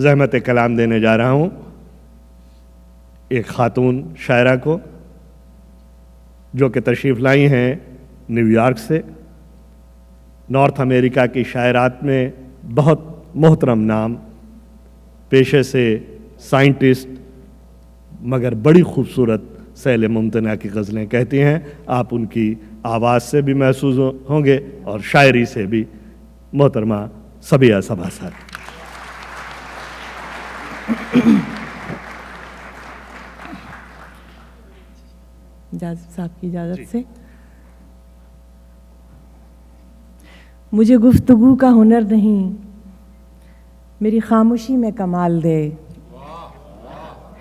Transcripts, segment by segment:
زحمت کلام دینے جا رہا ہوں ایک خاتون شاعرہ کو جو کہ تشریف لائی ہیں نیو یارک سے. نارتھ امریکہ کی شاعرات میں بہت محترم نام، پیشے سے سائنٹسٹ، مگر بڑی خوبصورت سیل ممتنع کی غزلیں کہتی ہیں. آپ ان کی آواز سے بھی محسوس ہوں گے اور شاعری سے بھی. محترمہ صبیہ صبا صاحب. صاحب کی اجازت سے. مجھے گفتگو کا ہنر نہیں، میری خاموشی میں کمال دے.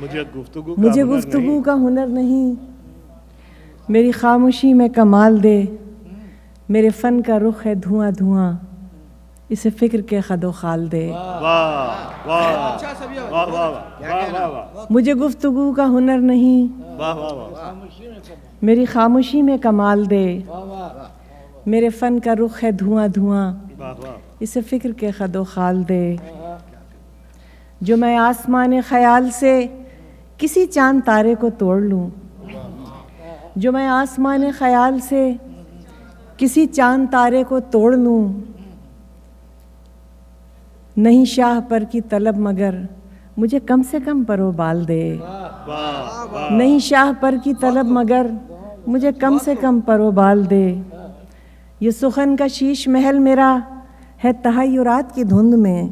مجھے گفتگو کا ہنر نہیں، میری خاموشی میں کمال دے. میرے فن کا رخ ہے دھواں دھواں، اسے فکر کے خد و خال دے. مجھے گفتگو کا ہنر نہیں، میری خاموشی میں کمال دے. میرے فن کا رخ ہے دھواں دھواں، اسے فکر کے خد و خال دے. جو میں آسمان خیال سے کسی چاند تارے کو توڑ لوں، جو میں آسمان خیال سے کسی چاند تارے کو توڑ لوں. نہیں شاہ پر کی طلب مگر مجھے کم سے کم پر و بال دے. نہیں شاہ پر کی طلب مگر مجھے کم سے کم پر و بال دے. یہ سخن کا شیش محل میرا ہے تحیرات کی دھند میں.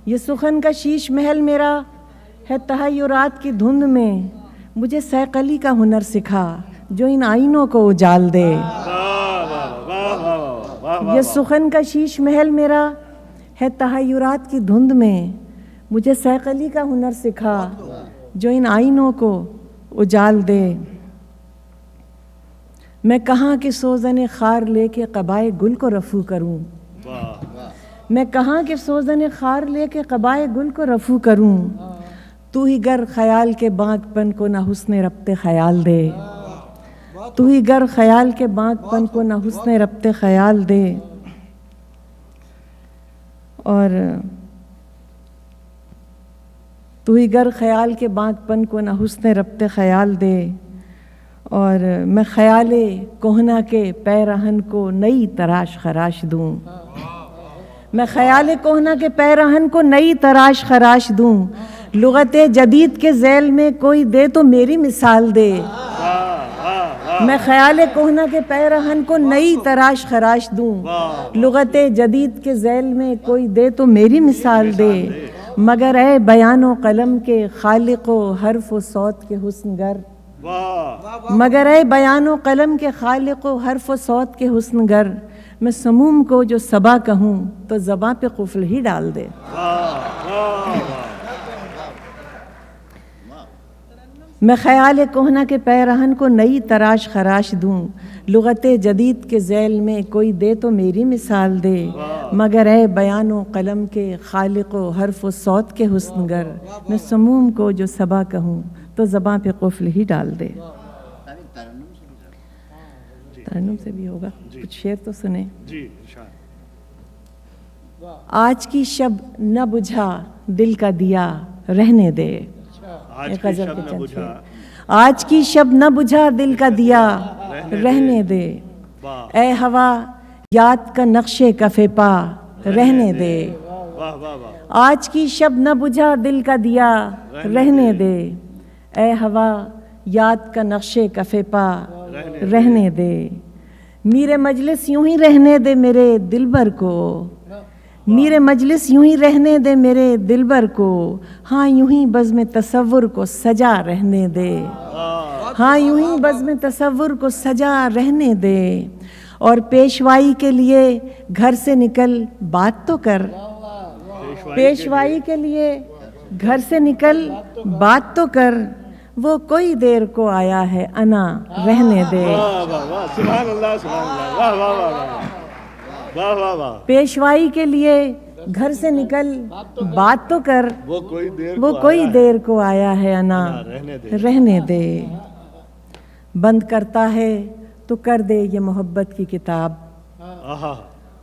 یہ سخن کا شیش محل میرا ہے تحیرات کی دھند میں. مجھے سیقلی کا ہنر سکھا جو ان آئینوں کو اجال دے. یہ سخن کا شیش محل میرا ہے تحیرات کی دھند میں. مجھے سیقلی کا ہنر سکھا جو ان آئینوں کو اجال دے. میں کہاں کہ سوزن خار لے کے قبائے گل کو رفو کروں. میں کہاں کہ سوزن خار لے کے قبائے گل کو رفو کروں. تو ہی گر خیال کے بانک پن کو نہ حسن ربط خیال دے. تو ہی گر خیال کے بانک پن کو نہ حسن ربط خیال دے. اور تو ہی گر خیال کے بانک پن کو نہ حسن ربط خیال دے. اور میں خیال کہنا کے پیرہن کو نئی تراش خراش دوں. میں خیال کہنا کے پیرہن کو نئی تراش خراش دوں. لغت جدید کے ذیل میں کوئی دے تو میری مثال دے. میں خیال کہنا کے پیرہن کو نئی تراش خراش دوں. لغت جدید کے ذیل میں کوئی دے تو میری مثال دے. مگر اے بیان و قلم کے خالق و حرف و صوت کے حسن گر. مگر اے بیان و قلم کے خالق و حرف و صوت کے حسن گر. میں سموم کو جو صبا کہوں تو زباں پہ قفل ہی ڈال دے. میں خیال کہنا کے پیرہن کو نئی تراش خراش دوں. لغت جدید کے ذیل میں کوئی دے تو میری مثال دے. مگر اے بیان و قلم کے خالق و حرف و صوت کے حسن گر. میں سموم کو جو صبا کہوں تو زباں پہ قفل ہی ڈال دے. ترنم سے بھی ہوگا کچھ شعر تو سنیں. آج کی شب نہ بجھا دل کا دیا رہنے دے. آج کی شب نہ بجھا دل کا دیا رہنے دے. اے ہوا یاد کا نقش کف پا رہنے دے. آج کی شب نہ بجھا دل کا دیا رہنے دے. اے ہوا یاد کا نقش کف پا رہنے دے. میرے مجلس یوں ہی رہنے دے میرے دلبر کو. میرے مجلس یوں ہی رہنے دے میرے دلبر کو. ہاں یوں ہی بزم تصور کو سجا رہنے دے. ہاں یوں ہی بزم تصور کو سجا رہنے دے. اور پیشوائی کے لیے گھر سے نکل بات تو کر. پیشوائی کے لیے گھر سے نکل بات تو کر. وہ کوئی دیر کو آیا ہے انا رہنے دے. پیشوائی کے لیے گھر سے نکل بات تو کر. وہ کوئی دیر کو آیا ہے انا رہنے دے. بند کرتا ہے تو کر دے یہ محبت کی کتاب.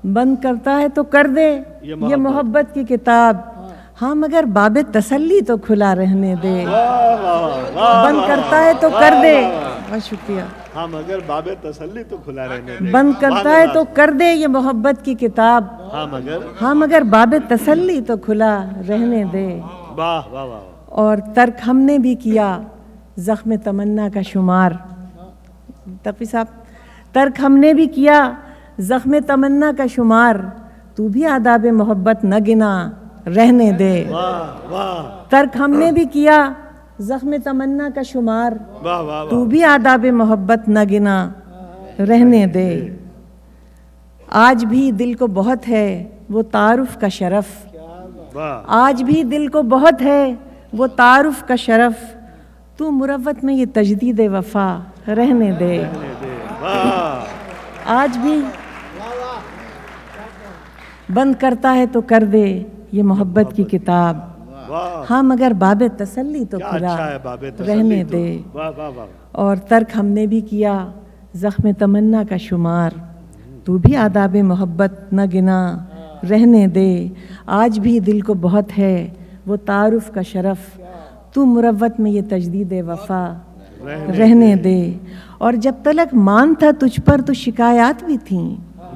بند کرتا ہے تو کر دے یہ محبت کی کتاب. ہاں مگر باب تسلی تو کھلا رہنے دے، بند کرتا ہے تو کر دے، بہت شکریہ، ہاں مگر باب تسلی تو کھلا رہنے دے، بند کرتا ہے تو کر دے یہ محبت کی کتاب، ہاں مگر باب تسلی تو کھلا رہنے دے۔ واہ واہ واہ، اور ترک ہم نے بھی کیا زخم تمنا کا شمار، تقوی صاحب، ترک ہم نے بھی کیا زخم تمنا کا شمار، تو بھی آداب محبت نہ گنا رہنے دے۔ واہ واہ ترک ہم نے بھی کیا زخم تمنا کا شمار، واہ واہ، تو بھی آداب محبت نہ گنا رہنے دے۔ آج بھی دل کو بہت ہے وہ تعارف کا شرف، واہ آج بھی دل کو بہت ہے وہ تعارف کا شرف، تو مروت میں یہ تجدید وفا رہنے دے۔ واہ، آج بھی بند کرتا ہے تو کر دے یہ محبت کی کتاب، واہ، ہاں مگر باب تسلی تو کیا کھلا اچھا ہے باب تسلی رہنے تو، دے۔ واہ واہ واہ، اور ترک ہم نے بھی کیا زخم تمنا کا شمار، تو بھی آداب محبت نہ گنا رہنے دے۔ آج بھی دل کو بہت ہے وہ تعارف کا شرف، تو مروت میں یہ تجدید وفا رہنے دے۔ اور جب تلک مان تھا تجھ پر تو شکایات بھی تھیں،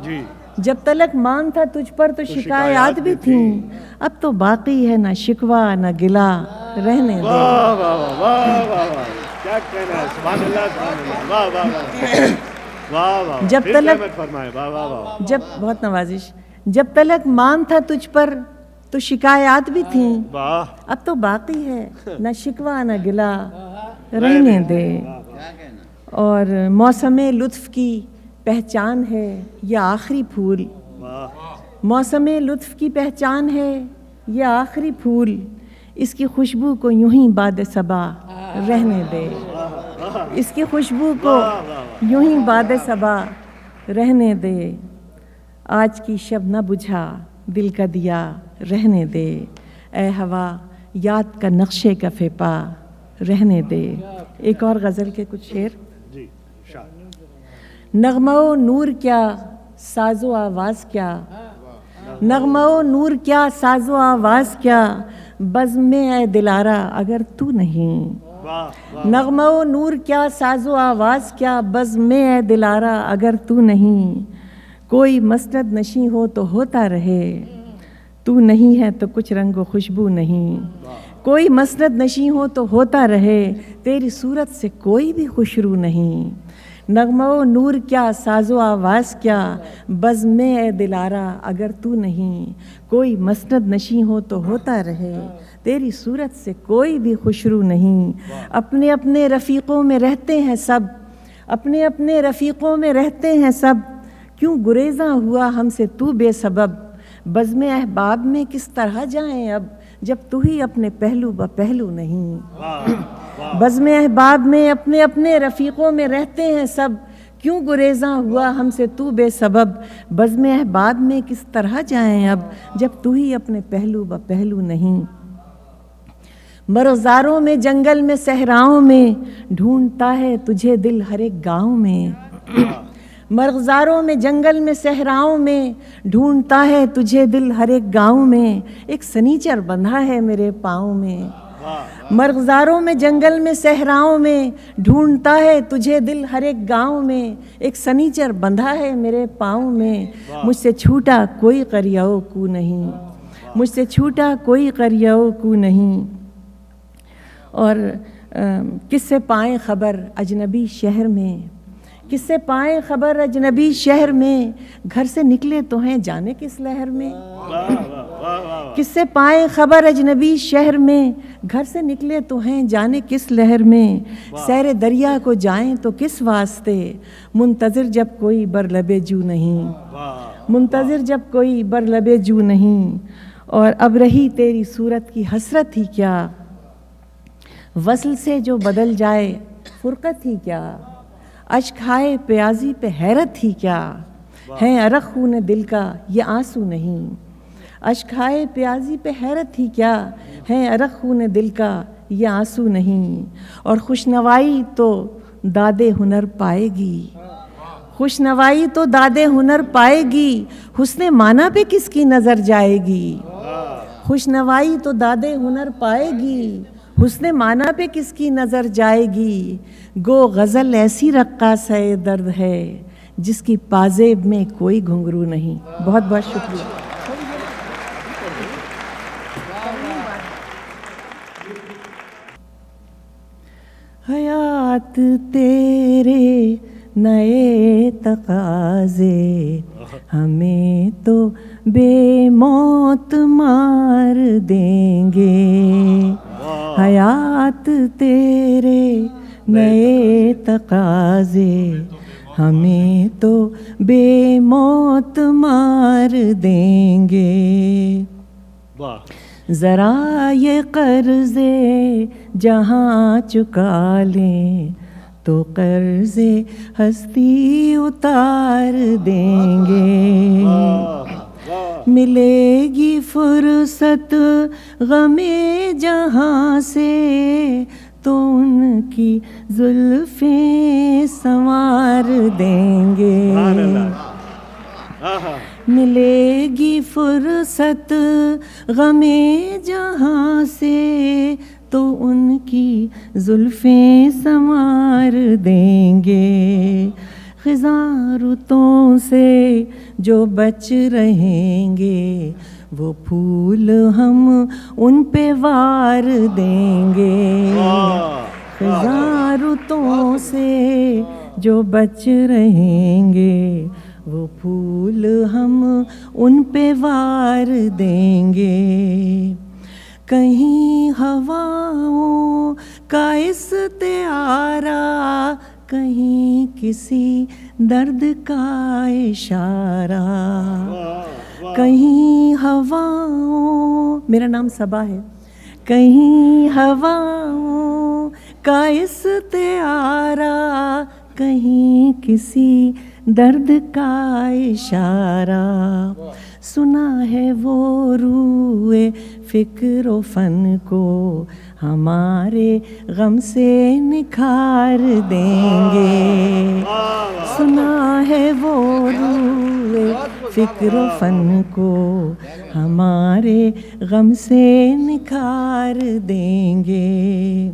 جی، جب تلک مان تھا تجھ پر تو شکایات بھی تھیں، اب تو باقی ہے نہ شکوہ نہ گلا رہنے دے۔ واہ واہ واہ واہ واہ واہ، کیا کہنا ہے، سبحان اللہ سبحان اللہ، واہ واہ واہ واہ واہ، جب پھر تلک رحمت فرمائے، واہ واہ واہ، جب بہت نوازش، جب تلک مان تھا تجھ پر تو شکایات بھی تھیں، واہ، اب تو باقی ہے نہ شکوہ نہ گلا رہنے دے۔ اور موسم لطف کی پہچان ہے یہ آخری پھول، واہ، موسم لطف کی پہچان ہے یہ آخری پھول، اس کی خوشبو کو یوں ہی باد صبا رہنے دے، اس کی خوشبو کو یوں ہی باد صبا رہنے دے۔ آج کی شب نہ بجھا دل کا دیا رہنے دے، اے ہوا یاد کا نقشے کفے پا رہنے دے۔ ایک اور غزل کے کچھ شعر۔ جی، شاہ، نغمہ و نور کیا ساز و آواز کیا، نغمہ و نور کیا ساز و آواز کیا، بزم میں اے دلارا اگر تو نہیں، واہ واہ، نغمہ و نور کیا ساز و آواز کیا، بزم میں اے دلارا اگر تو نہیں، کوئی مسند نشیں ہو تو ہوتا رہے، تو نہیں ہے تو کچھ رنگ و خوشبو نہیں، کوئی مسند نشیں ہو تو ہوتا رہے، تیری صورت سے کوئی بھی خوشرو نہیں، نغمہ و نور کیا ساز و آواز کیا، بزم میں اے دلارا اگر تو نہیں، کوئی مسند نشیں ہو تو ہوتا رہے، تیری صورت سے کوئی بھی خوشرو نہیں، اپنے اپنے رفیقوں میں رہتے ہیں سب، اپنے اپنے رفیقوں میں رہتے ہیں سب، کیوں گریزاں ہوا ہم سے تو بے سبب، بزم احباب میں کس طرح جائیں اب، جب تو ہی اپنے پہلو بہ پہلو نہیں، بزم احباب میں اپنے اپنے رفیقوں میں رہتے ہیں سب، کیوں گریزاں ہوا ہم سے تو بے سبب، بزم احباب میں کس طرح جائیں اب، جب تو ہی اپنے پہلو بہ پہلو نہیں، مرغزاروں میں جنگل میں صحراؤں میں ڈھونڈتا ہے تجھے دل ہر ایک گاؤں میں، مرغزاروں میں جنگل میں صحراؤں میں ڈھونڈتا ہے تجھے دل ہر ایک گاؤں میں، ایک سنیچر بندھا ہے میرے پاؤں میں، مرغزاروں میں جنگل میں صحراؤں میں ڈھونڈتا ہے تجھے دل ہر ایک گاؤں میں، ایک سنیچر بندھا ہے میرے پاؤں میں، مجھ سے چھوٹا کوئی قریاؤ کو نہیں، مجھ سے چھوٹا کوئی قریاؤ کو نہیں۔ اور کس سے پائیں خبر اجنبی شہر میں، کس سے پائیں خبر اجنبی شہر میں، گھر سے نکلے تو ہیں جانے کس لہر میں، کس سے پائیں خبر اجنبی شہر میں، گھر سے نکلے تو ہیں جانے کس لہر میں، سیر دریا کو جائیں تو کس واسطے، منتظر جب کوئی بر لبے جو نہیں، منتظر جب کوئی بر لبے جو نہیں، اور اب رہی تیری صورت کی حسرت ہی کیا، وصل سے جو بدل جائے فرقت ہی کیا، اشک ہائے پیازی پہ حیرت ہی کیا، ہے عرق خون دل کا یہ آنسو نہیں، اشک ہائے پیازی پہ حیرت ہی کیا، ہے عرق خون دل کا یہ آنسو نہیں، اور خوشنوائی تو داد ہنر پائے گی، خوشنوائی تو داد ہنر پائے گی، حسن معنی پہ کس کی نظر جائے گی، خوش نوائی تو دادے ہنر پائے گی، حسن معنی پہ کس کی نظر جائے گی، گو غزل ایسی رقاصہ درد ہے جس کی پازیب میں کوئی گھنگرو نہیں۔ بہت بہت شکریہ۔ حیات تیرے نئے تقاضے ہمیں تو بے موت مار دیں گے، حیات تیرے نئے تقاضے ہمیں تو بے موت مار دیں گے، ذرا یہ قرضے جہاں چکا لیں تو قرض ہستی اتار دیں گے، ملے گی فرصت غم جہاں سے تو ان کی زلفیں سنوار دیں گے، ملے گی فرصت غم جہاں سے تو ان کی زلفیں سنوار دیں گے، خزاں رتوں سے جو بچ رہیں گے وہ پھول ہم ان پہ وار دیں گے، خزاں رتوں سے جو بچ رہیں گے وہ پھول ہم ان پہ وار دیں گے، کہیں ہواؤں کا استعارہ، کہیں کسی درد کا اشارہ، کہیں ہواؤں، میرا نام صبا ہے، کہیں ہواؤں کا استعارہ، کہیں کسی درد کا اشارہ، سنا ہے وہ روئے فکر و فن کو ہمارے غم سے نکھار دیں گے، سنا ہے وہ روئے فکر و فن کو ہمارے غم سے نکھار دیں گے۔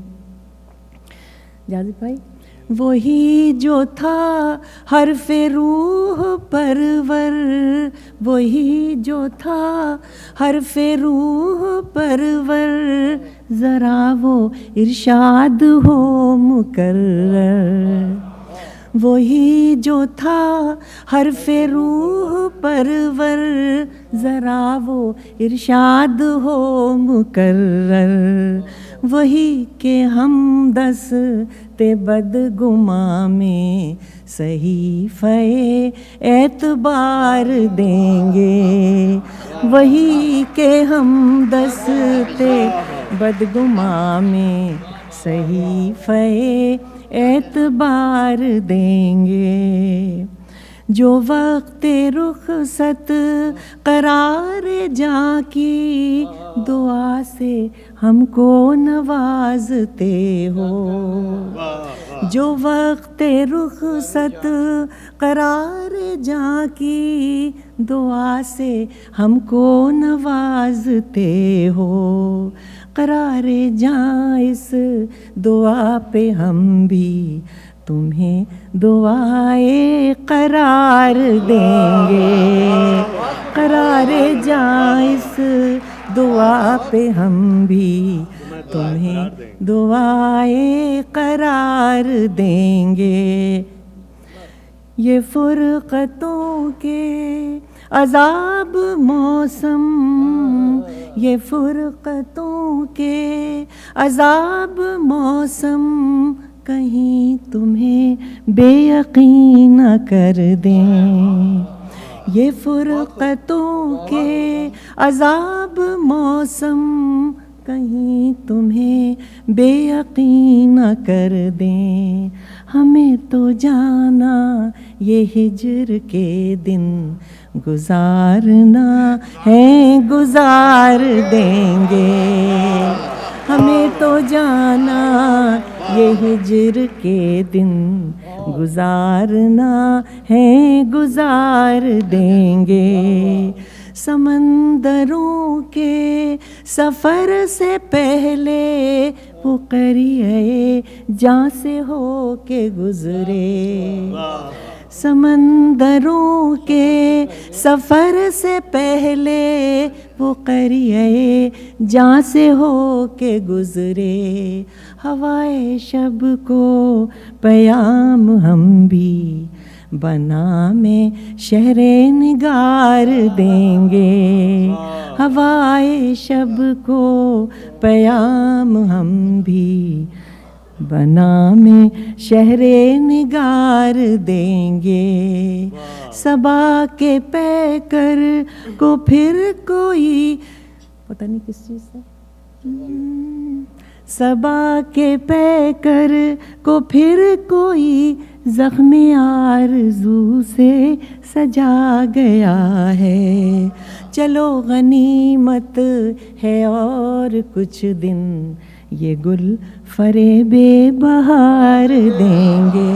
جازب بھائی، وہی جو تھا حرف روح پرور، وہی جو تھا حرف روح پرور، ذرا وہ ارشاد ہو مکرر، وہی جو تھا حرف روح پرور، ذرا وہ ارشاد ہو مکرر، وہی کہ ہم دست بدگماں میں صحیفہ اعتبار دیں گے، وہی کہ ہم دست بدگماں میں صحیفہ اعتبار دیں گے، جو وقت رخصت قرار جاں کی دعا سے ہم کو نوازتے ہو، جو وقت رخصت قرار جاں کی دعا سے ہم کو نوازتے ہو، قرار جاں اس دعا پہ ہم بھی تمہیں دعائے قرار دیں گے، قرار جاں اس دعا پہ ہم بھی تمہیں دعائے قرار دیں گے، یہ فرقتوں کے عذاب موسم، یہ فرقتوں کے عذاب موسم کہیں تمہیں بے یقین نہ کر دیں، یہ فرقتوں کے عذاب موسم کہیں تمہیں بے یقین نہ کر دیں، ہمیں تو جانا یہ ہجر کے دن گزارنا ہے گزار دیں گے، ہمیں تو جانا یہ ہجر کے دن گزارنا ہے گزار دیں گے، سمندروں کے سفر سے پہلے وہ قریہ جاں سے ہو کے گزرے. سمندروں کے سفر سے پہلے وہ قریہ جاں سے ہو کے گزرے. ہوائے شب کو پیام ہم بھی بنا میں شہر نگار دیں گے. ہوائے شب کو پیام ہم بھی بنا میں شہر نگار دیں گے. صبا کے پیکر کو پھر کوئی پتہ نہیں کس چیز سے صبا کے پیکر کو پھر کوئی زخم آرزو سے سجا گیا ہے. چلو غنیمت ہے اور کچھ دن یہ گل فریب بہار دیں گے.